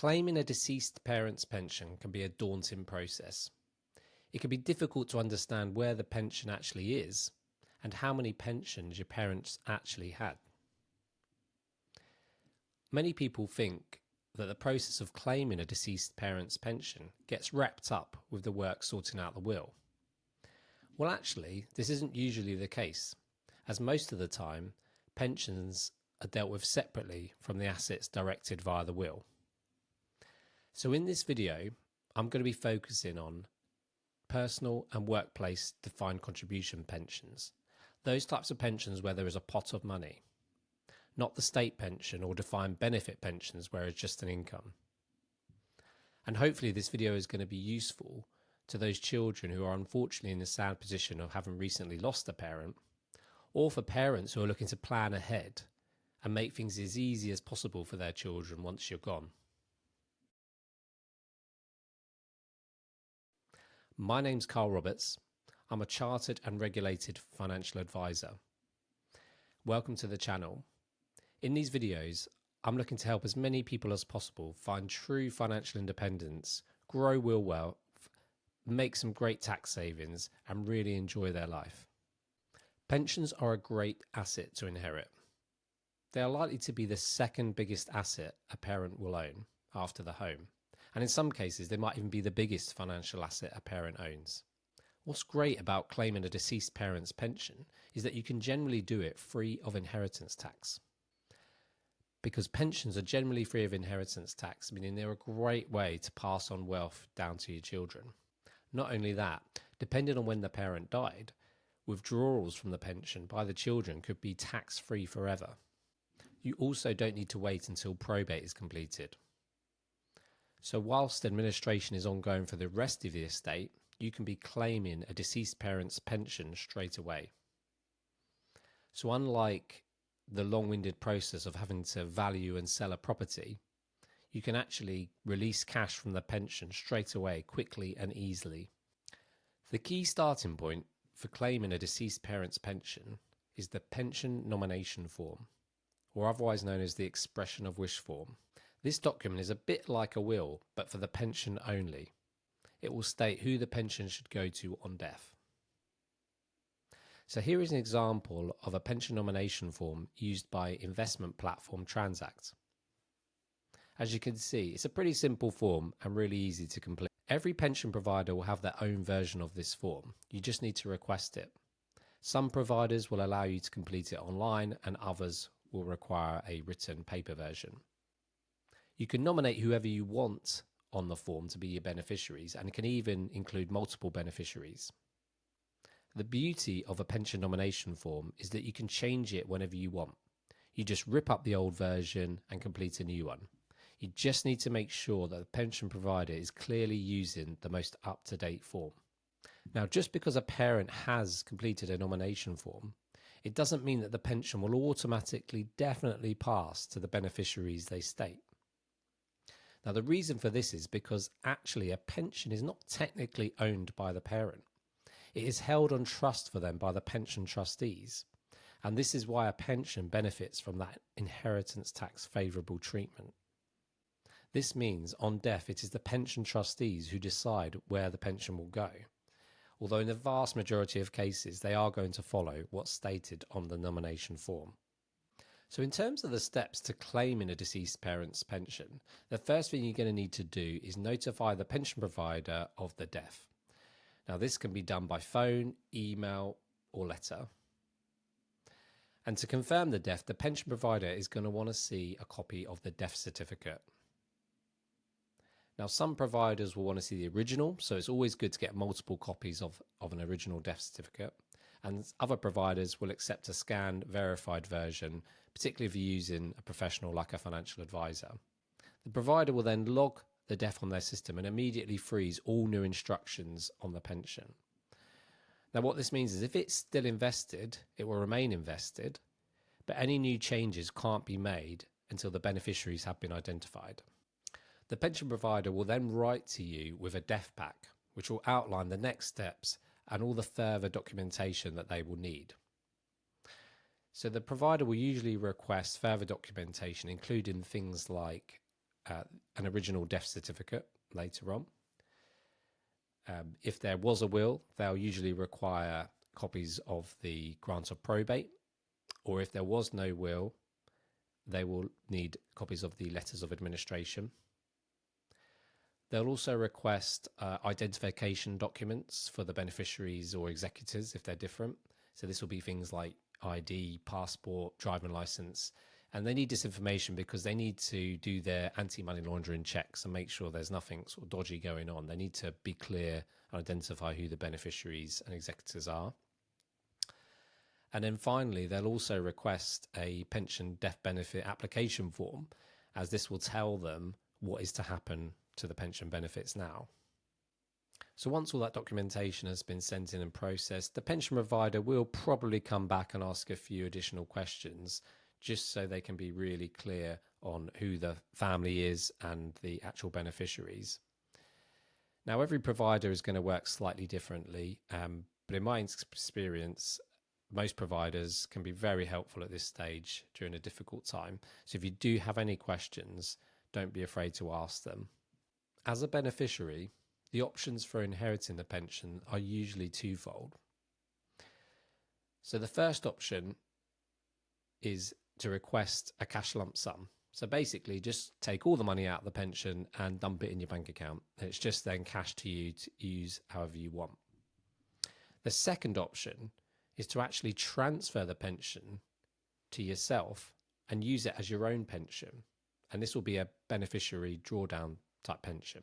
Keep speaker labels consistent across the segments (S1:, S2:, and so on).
S1: Claiming a deceased parent's pension can be a daunting process. It can be difficult to understand where the pension actually is and how many pensions your parents actually had. Many people think that the process of claiming a deceased parent's pension gets wrapped up with the work sorting out the will. Well, actually, this isn't usually the case, as most of the time, pensions are dealt with separately from the assets directed via the will. So in this video, I'm going to be focusing on personal and workplace defined contribution pensions, those types of pensions where there is a pot of money, not the state pension or defined benefit pensions where it's just an income. And hopefully this video is going to be useful to those children who are unfortunately in the sad position of having recently lost a parent, or for parents who are looking to plan ahead and make things as easy as possible for their children once you're gone. My name's Carl Roberts. I'm a chartered and regulated financial advisor. Welcome to the channel. In these videos, I'm looking to help as many people as possible find true financial independence, grow real wealth, make some great tax savings, and really enjoy their life. Pensions are a great asset to inherit. They are likely to be the second biggest asset a parent will own after the home. And in some cases, they might even be the biggest financial asset a parent owns. What's great about claiming a deceased parent's pension is that you can generally do it free of inheritance tax. Because pensions are generally free of inheritance tax, meaning they're a great way to pass on wealth down to your children. Not only that, depending on when the parent died, withdrawals from the pension by the children could be tax-free forever. You also don't need to wait until probate is completed. So whilst administration is ongoing for the rest of the estate, you can be claiming a deceased parent's pension straight away. So unlike the long-winded process of having to value and sell a property, you can actually release cash from the pension straight away, quickly and easily. The key starting point for claiming a deceased parent's pension is the pension nomination form, or otherwise known as the expression of wish form. This document is a bit like a will, but for the pension only. It will state who the pension should go to on death. So here is an example of a pension nomination form used by investment platform Transact. As you can see, it's a pretty simple form and really easy to complete. Every pension provider will have their own version of this form. You just need to request it. Some providers will allow you to complete it online and others will require a written paper version. You can nominate whoever you want on the form to be your beneficiaries, and it can even include multiple beneficiaries. The beauty of a pension nomination form is that you can change it whenever you want. You just rip up the old version and complete a new one. You just need to make sure that the pension provider is clearly using the most up-to-date form. Now, just because a parent has completed a nomination form, it doesn't mean that the pension will automatically definitely pass to the beneficiaries they state. Now, the reason for this is because actually a pension is not technically owned by the parent. It is held on trust for them by the pension trustees. And this is why a pension benefits from that inheritance tax favourable treatment. This means on death, it is the pension trustees who decide where the pension will go. Although in the vast majority of cases, they are going to follow what's stated on the nomination form. So in terms of the steps to claiming a deceased parent's pension, the first thing you're going to need to do is notify the pension provider of the death. Now this can be done by phone, email or letter. And to confirm the death, the pension provider is going to want to see a copy of the death certificate. Now some providers will want to see the original, so it's always good to get multiple copies of an original death certificate. And other providers will accept a scanned, verified version, particularly if you're using a professional like a financial advisor. The provider will then log the death on their system and immediately freeze all new instructions on the pension. Now what this means is if it's still invested, it will remain invested, but any new changes can't be made until the beneficiaries have been identified. The pension provider will then write to you with a death pack, which will outline the next steps and all the further documentation that they will need. So the provider will usually request further documentation, including things like an original death certificate later on. If there was a will, they'll usually require copies of the grant of probate, or if there was no will, they will need copies of the letters of administration. They'll also request identification documents for the beneficiaries or executors if they're different. So this will be things like ID, passport, driving license. And they need this information because they need to do their anti-money laundering checks and make sure there's nothing sort of dodgy going on. They need to be clear and identify who the beneficiaries and executors are. And then finally, they'll also request a pension death benefit application form, as this will tell them what is to happen to the pension benefits now. So once all that documentation has been sent in and processed, the pension provider will probably come back and ask a few additional questions, just so they can be really clear on who the family is and the actual beneficiaries. Now, every provider is going to work slightly differently, but in my experience, most providers can be very helpful at this stage during a difficult time. So if you do have any questions, don't be afraid to ask them. As a beneficiary, the options for inheriting the pension are usually twofold. So the first option is to request a cash lump sum. So basically just take all the money out of the pension and dump it in your bank account. And it's just then cash to you to use however you want. The second option is to actually transfer the pension to yourself and use it as your own pension. And this will be a beneficiary drawdown type pension.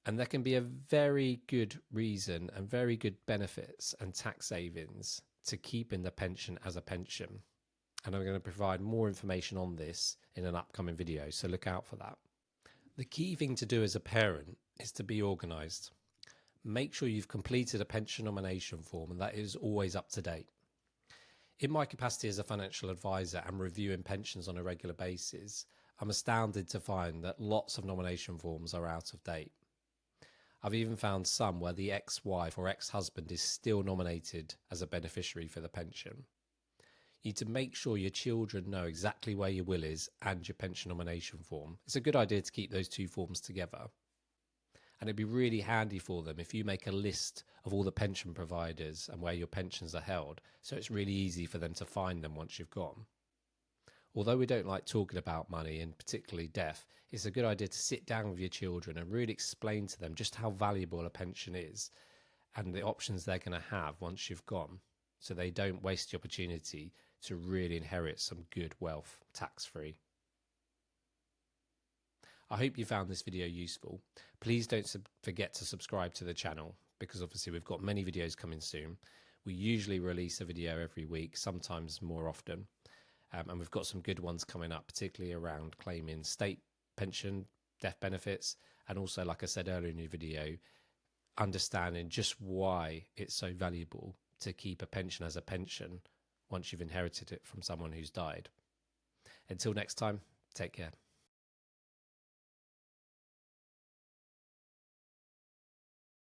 S1: And there can be a very good reason and very good benefits and tax savings to keeping the pension as a pension. And I'm going to provide more information on this in an upcoming video, so look out for that. The key thing to do as a parent is to be organised. Make sure you've completed a pension nomination form and that is always up to date. In my capacity as a financial advisor and reviewing pensions on a regular basis, I'm astounded to find that lots of nomination forms are out of date. I've even found some where the ex-wife or ex-husband is still nominated as a beneficiary for the pension. You need to make sure your children know exactly where your will is and your pension nomination form. It's a good idea to keep those two forms together. And it'd be really handy for them if you make a list of all the pension providers and where your pensions are held, so it's really easy for them to find them once you've gone. Although we don't like talking about money, and particularly death, it's a good idea to sit down with your children and really explain to them just how valuable a pension is and the options they're going to have once you've gone, so they don't waste the opportunity to really inherit some good wealth tax-free. I hope you found this video useful. Please don't forget to subscribe to the channel, because obviously we've got many videos coming soon. We usually release a video every week, sometimes more often. And we've got some good ones coming up, particularly around claiming state pension, death benefits, and also, like I said earlier in the video, understanding just why it's so valuable to keep a pension as a pension once you've inherited it from someone who's died. Until next time, take care.